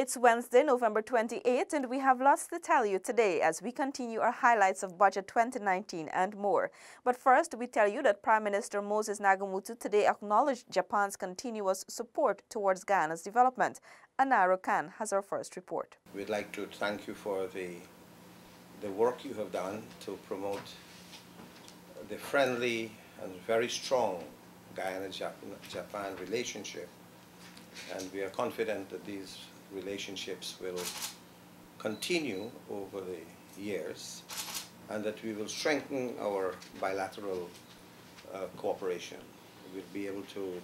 It's Wednesday, November 28th, and we have lots to tell you today as we continue our highlights of Budget 2019 and more. But first, we tell you that Prime Minister Moses Nagamutu today acknowledged Japan's continuous support towards Guyana's development. Anaro Khan has our first report. We'd like to thank you for the work you have done to promote the friendly and very strong Guyana-Japan relationship. And we are confident that these relationships will continue over the years and that we will strengthen our bilateral cooperation. We'll be able to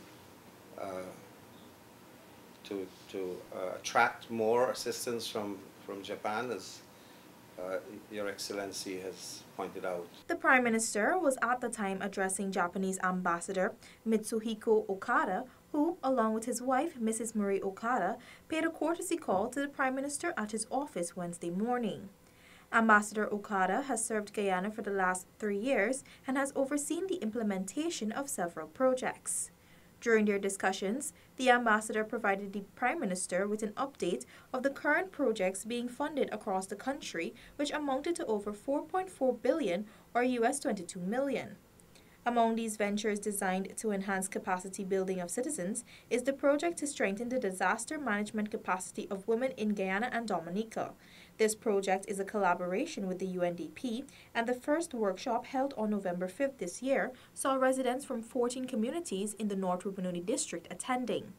attract more assistance from Japan, as Your Excellency has pointed out. The Prime Minister was at the time addressing Japanese Ambassador Mitsuhiko Okada, who, along with his wife, Mrs. Marie Okada, paid a courtesy call to the Prime Minister at his office Wednesday morning. Ambassador Okada has served Guyana for the last 3 years and has overseen the implementation of several projects. During their discussions, the ambassador provided the Prime Minister with an update of the current projects being funded across the country, which amounted to over $4.4 billion or US $22 million. Among these ventures designed to enhance capacity building of citizens is the project to strengthen the disaster management capacity of women in Guyana and Dominica. This project is a collaboration with the UNDP, and the first workshop held on November 5th this year saw residents from 14 communities in the North Rupununi district attending.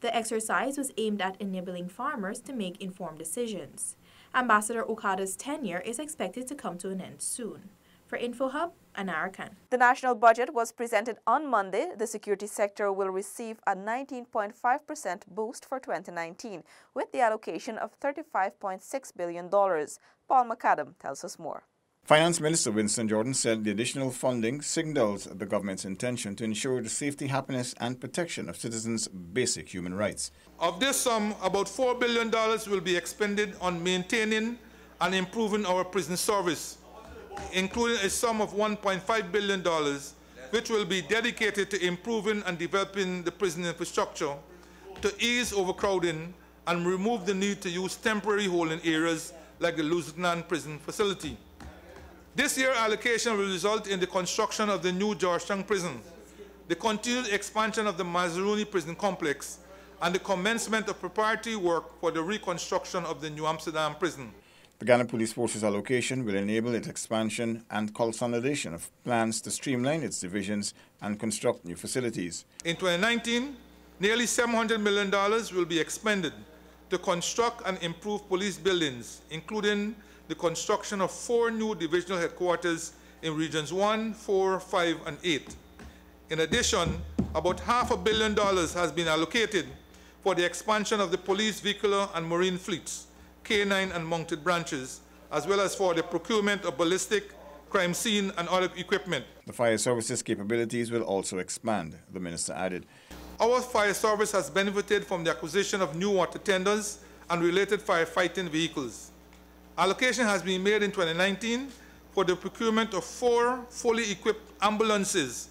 The exercise was aimed at enabling farmers to make informed decisions. Ambassador Okada's tenure is expected to come to an end soon. For InfoHub, Anara Khan. The national budget was presented on Monday. The security sector will receive a 19.5% boost for 2019 with the allocation of $35.6 billion. Paul McAdam tells us more. Finance Minister Winston Jordan said the additional funding signals the government's intention to ensure the safety, happiness and protection of citizens' basic human rights. Of this sum, about $4 billion will be expended on maintaining and improving our prison service, including a sum of $1.5 billion, which will be dedicated to improving and developing the prison infrastructure to ease overcrowding and remove the need to use temporary holding areas like the Lieutenant Prison Facility. This year's allocation will result in the construction of the new Georgetown Prison, the continued expansion of the Mazaruni Prison Complex, and the commencement of preparatory work for the reconstruction of the New Amsterdam Prison. The Ghana Police Force's allocation will enable its expansion and consolidation of plans to streamline its divisions and construct new facilities. In 2019, nearly $700 million will be expended to construct and improve police buildings, including the construction of 4 new divisional headquarters in Regions 1, 4, 5, and 8. In addition, about $500 million has been allocated for the expansion of the police vehicular and marine fleets, canine and mounted branches, as well as for the procurement of ballistic, crime scene and other equipment. The fire service's capabilities will also expand, the minister added. Our fire service has benefited from the acquisition of new water tenders and related firefighting vehicles. Allocation has been made in 2019 for the procurement of 4 fully equipped ambulances,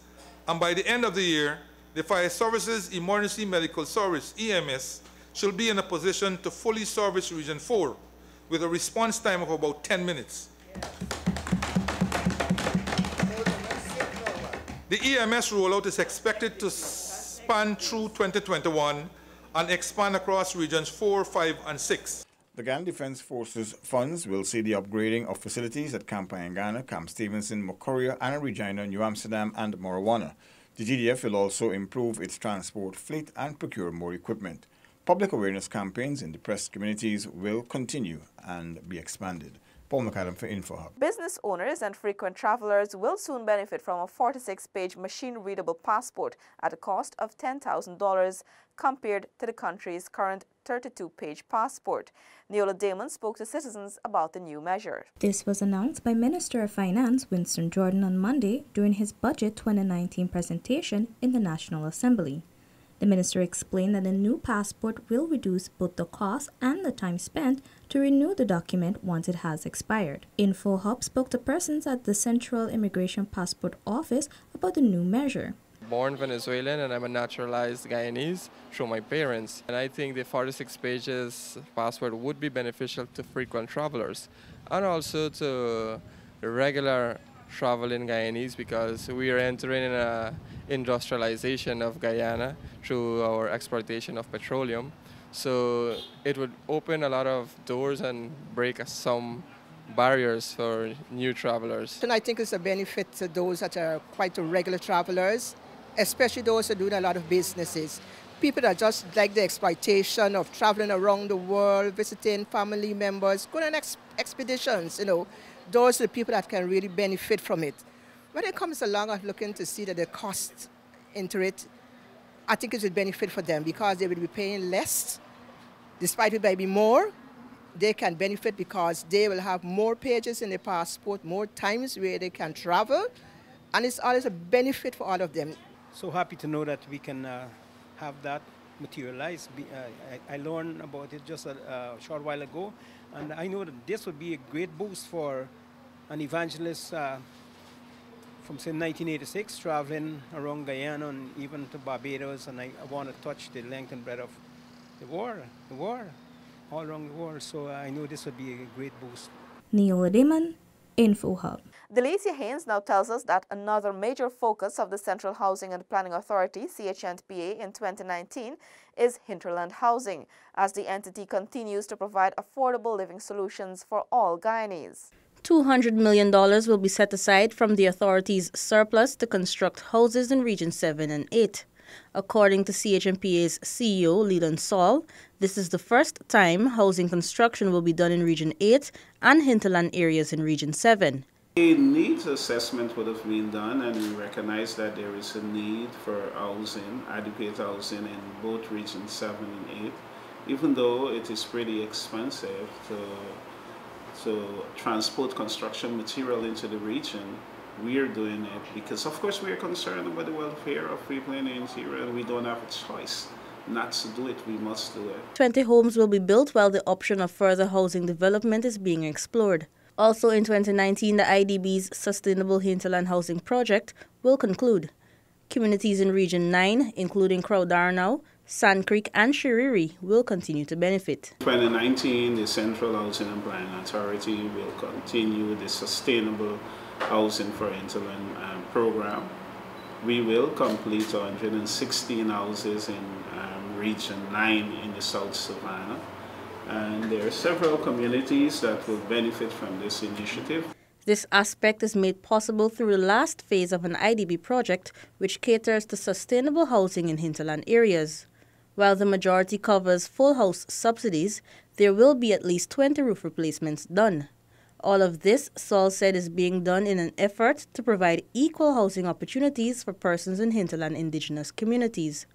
and by the end of the year, the Fire Services Emergency Medical Service, EMS, should be in a position to fully service Region 4 with a response time of about 10 minutes. The EMS rollout is expected to span through 2021 and expand across Regions 4, 5, and 6. The Ghana Defence Forces funds will see the upgrading of facilities at Camp Ghana, Camp Stevenson, Mokoria, Anna Regina, New Amsterdam, and Morawana. The GDF will also improve its transport fleet and procure more equipment. Public awareness campaigns in depressed communities will continue and be expanded. Paul McAdam for InfoHub. Business owners and frequent travelers will soon benefit from a 46-page machine-readable passport at a cost of $10,000 compared to the country's current 32-page passport. Neola Damon spoke to citizens about the new measure. This was announced by Minister of Finance Winston Jordan on Monday during his Budget 2019 presentation in the National Assembly. The minister explained that the new passport will reduce both the cost and the time spent to renew the document once it has expired. InfoHub spoke to persons at the Central Immigration Passport Office about the new measure. born Venezuelan and I'm a naturalized Guyanese through my parents. And I think the 46 pages passport would be beneficial to frequent travelers and also to regular traveling Guyanese, because we are entering in a industrialization of Guyana through our exploitation of petroleum. So it would open a lot of doors and break some barriers for new travelers. And I think it's a benefit to those that are quite regular travelers, especially those who are doing a lot of businesses. People that just like the exploitation of traveling around the world, visiting family members, going on expeditions, you know, those are the people that can really benefit from it. When it comes along, I'm looking to see that the cost into it, I think it would benefit for them because they will be paying less. Despite it may be more, they can benefit because they will have more pages in their passport, more times where they can travel, and it's always a benefit for all of them. So happy to know that we can have that materialize. I learned about it just a short while ago, and I know that this would be a great boost for an evangelist from say 1986 traveling around Guyana and even to Barbados, and I want to touch the length and breadth of the war, all around the world. So I know this would be a great boost. Neil Deman, InfoHub. Delicia Haynes now tells us that another major focus of the Central Housing and Planning Authority, CHNPA, in 2019 is hinterland housing, as the entity continues to provide affordable living solutions for all Guyanese. $200 million will be set aside from the authority's surplus to construct houses in Region 7 and 8. According to CHNPA's CEO, Leland Saul, this is the first time housing construction will be done in Region 8 and hinterland areas in Region 7. A needs assessment would have been done, and we recognize that there is a need for housing, adequate housing in both Region 7 and 8, even though it is pretty expensive to transport construction material into the region. We are doing it because, of course, we are concerned about the welfare of people in the interior, and we don't have a choice not to do it. We must do it. 20 homes will be built while the option of further housing development is being explored. Also in 2019, the IDB's Sustainable Hinterland Housing Project will conclude. Communities in Region 9, including Crowdarnow, Sand Creek and Shiriri, will continue to benefit. 2019, the Central Housing and Planning Authority will continue the Sustainable Housing for Hinterland program. We will complete 116 houses in Region 9 in the South Savannah. And there are several communities that will benefit from this initiative. This aspect is made possible through the last phase of an IDB project, which caters to sustainable housing in hinterland areas. While the majority covers full house subsidies, there will be at least 20 roof replacements done. All of this, Saul said, is being done in an effort to provide equal housing opportunities for persons in hinterland indigenous communities.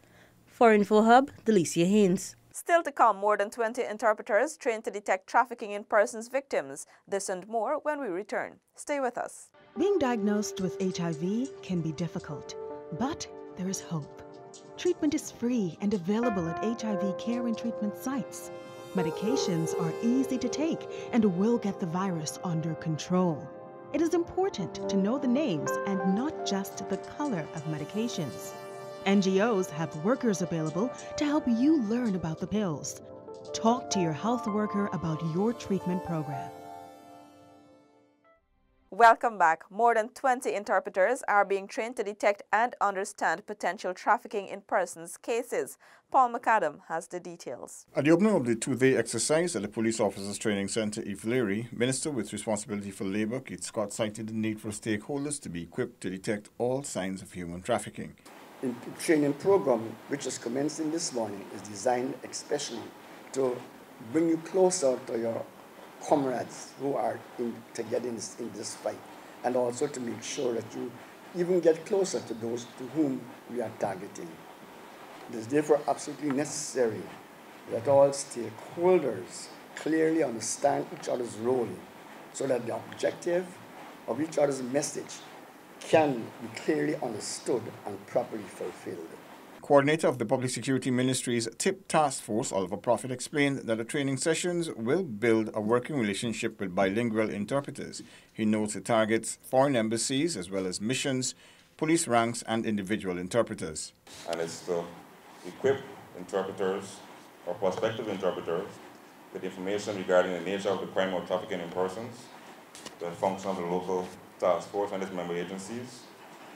For InfoHub, Delicia Haynes. Still to come, more than 20 interpreters trained to detect trafficking in persons victims. This and more when we return. Stay with us. Being diagnosed with HIV can be difficult, but there is hope. Treatment is free and available at HIV care and treatment sites. Medications are easy to take and will get the virus under control. It is important to know the names and not just the color of medications. NGOs have workers available to help you learn about the pills. Talk to your health worker about your treatment program. Welcome back. More than 20 interpreters are being trained to detect and understand potential trafficking in persons cases. Paul McAdam has the details. At the opening of the two-day exercise at the Police Officers Training Center, Ifleri, Minister with responsibility for labor, Keith Scott, cited the need for stakeholders to be equipped to detect all signs of human trafficking. The training program, which is commencing this morning, is designed especially to bring you closer to your comrades who are together in this fight, and also to make sure that you even get closer to those to whom we are targeting. It is therefore absolutely necessary that all stakeholders clearly understand each other's role so that the objective of each other's message can be clearly understood and properly fulfilled. Coordinator of the Public Security Ministry's TIP Task Force, Oliver Prophet, explained that the training sessions will build a working relationship with bilingual interpreters. He notes it targets foreign embassies as well as missions police ranks and individual interpreters. And it's to equip interpreters or prospective interpreters with information regarding the nature of the crime or trafficking in persons, the function of the local task force and its member agencies,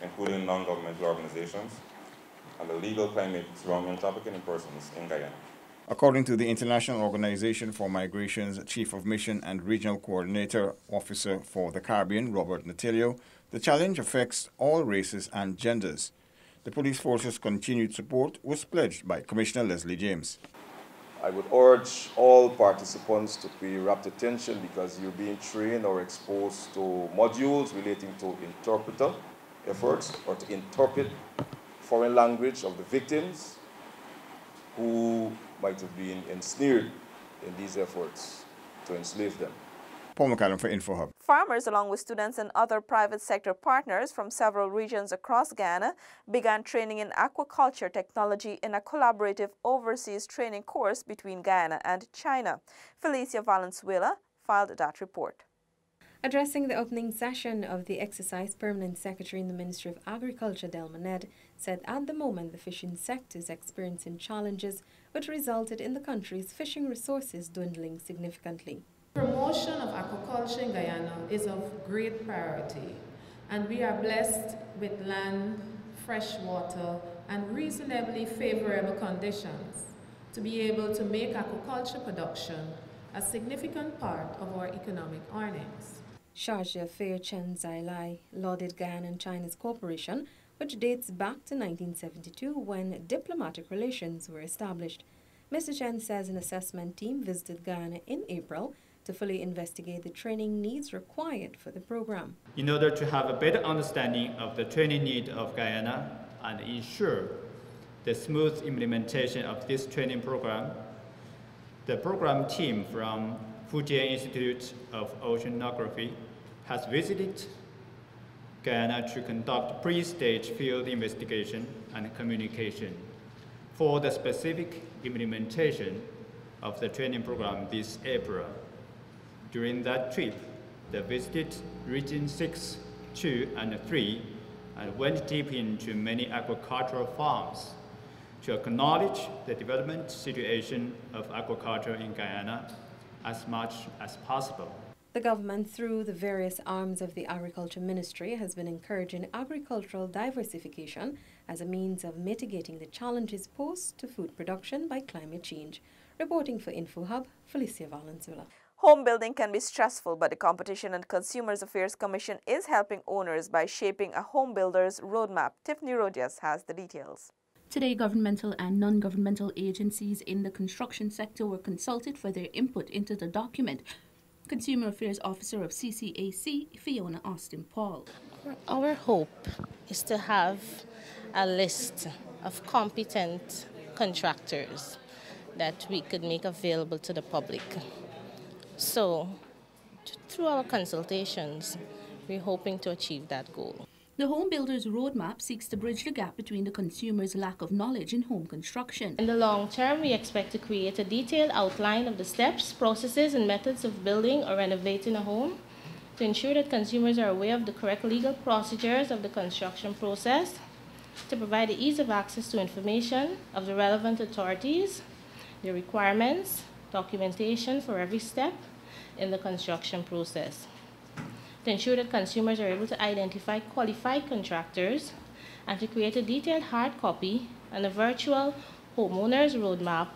including non-governmental organizations, and the legal climate surrounding trafficking in persons in Guyana. According to the International Organization for Migration's Chief of Mission and Regional Coordinator Officer for the Caribbean, Robert Natalio, the challenge affects all races and genders. The police force's continued support was pledged by Commissioner Leslie James. I would urge all participants to pay rapt attention because you're being trained or exposed to modules relating to interpreter efforts or to interpret foreign language of the victims who might have been ensnared in these efforts to enslave them. Paul McCallum for InfoHub. Farmers, along with students and other private sector partners from several regions across Guyana, began training in aquaculture technology in a collaborative overseas training course between Guyana and China. Felicia Valenzuela filed that report. Addressing the opening session of the exercise, Permanent Secretary in the Ministry of Agriculture, Delma Ned, said at the moment the fishing sector is experiencing challenges which resulted in the country's fishing resources dwindling significantly. Promotion of aquaculture in Guyana is of great priority, and we are blessed with land, fresh water, and reasonably favorable conditions to be able to make aquaculture production a significant part of our economic earnings. Charge d'Affaires Chen Zailai lauded Guyana and China's cooperation, which dates back to 1972 when diplomatic relations were established. Mr. Chen says an assessment team visited Guyana in April to fully investigate the training needs required for the program. In order to have a better understanding of the training need of Guyana and ensure the smooth implementation of this training program, the program team from Fujian Institute of Oceanography has visited Guyana to conduct pre-stage field investigation and communication for the specific implementation of the training program this April. During that trip, they visited Region 6, 2, and 3 and went deep into many aquaculture farms to acknowledge the development situation of aquaculture in Guyana as much as possible. The government, through the various arms of the Agriculture Ministry, has been encouraging agricultural diversification as a means of mitigating the challenges posed to food production by climate change. Reporting for InfoHub, Felicia Valenzuela. Home building can be stressful, but the Competition and Consumers Affairs Commission is helping owners by shaping a home builder's roadmap. Tiffany Rogers has the details. Today, governmental and non-governmental agencies in the construction sector were consulted for their input into the document. Consumer Affairs Officer of CCAC, Fiona Austin Paul. Our hope is to have a list of competent contractors that we could make available to the public. So, through our consultations, we're hoping to achieve that goal. The Home Builders Roadmap seeks to bridge the gap between the consumer's lack of knowledge in home construction. In the long term, we expect to create a detailed outline of the steps, processes, and methods of building or renovating a home to ensure that consumers are aware of the correct legal procedures of the construction process, to provide the ease of access to information of the relevant authorities, the requirements, documentation for every step in the construction process, to ensure that consumers are able to identify qualified contractors, and to create a detailed hard copy and a virtual homeowners roadmap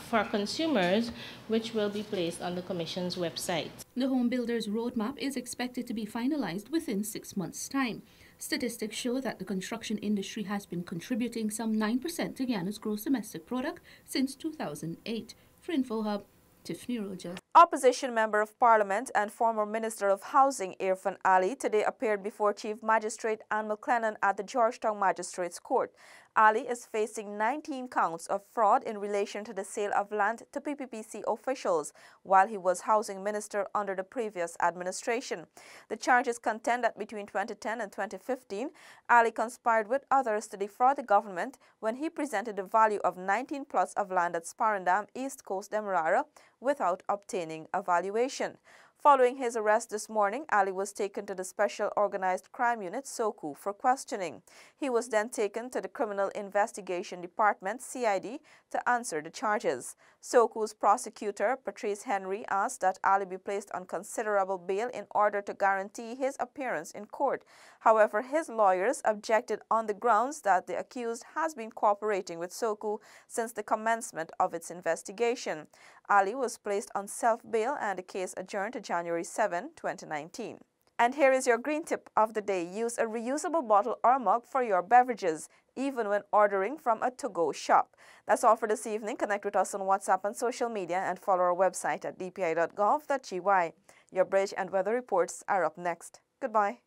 for consumers, which will be placed on the Commission's website. The Home Builders Roadmap is expected to be finalized within 6 months' time. Statistics show that the construction industry has been contributing some 9% to Guyana's gross domestic product since 2008. For InfoHub, Tiffany Rogers. Opposition Member of Parliament and former Minister of Housing Irfan Ali today appeared before Chief Magistrate Anne McLennan at the Georgetown Magistrates Court. Ali is facing 19 counts of fraud in relation to the sale of land to PPPC officials while he was Housing Minister under the previous administration. The charges contend that between 2010 and 2015, Ali conspired with others to defraud the government when he presented the value of 19 plots of land at Sparendam, East Coast Demerara, without obtaining a valuation. Following his arrest this morning, Ali was taken to the Special Organized Crime Unit, SOCU, for questioning. He was then taken to the Criminal Investigation Department, CID, to answer the charges. SOCU's prosecutor, Patrice Henry, asked that Ali be placed on considerable bail in order to guarantee his appearance in court. However, his lawyers objected on the grounds that the accused has been cooperating with SOCU since the commencement of its investigation. Ali was placed on self-bail and the case adjourned to January 7, 2019. And here is your green tip of the day. Use a reusable bottle or mug for your beverages, even when ordering from a to-go shop. That's all for this evening. Connect with us on WhatsApp and social media and follow our website at dpi.gov.gy. Your bridge and weather reports are up next. Goodbye.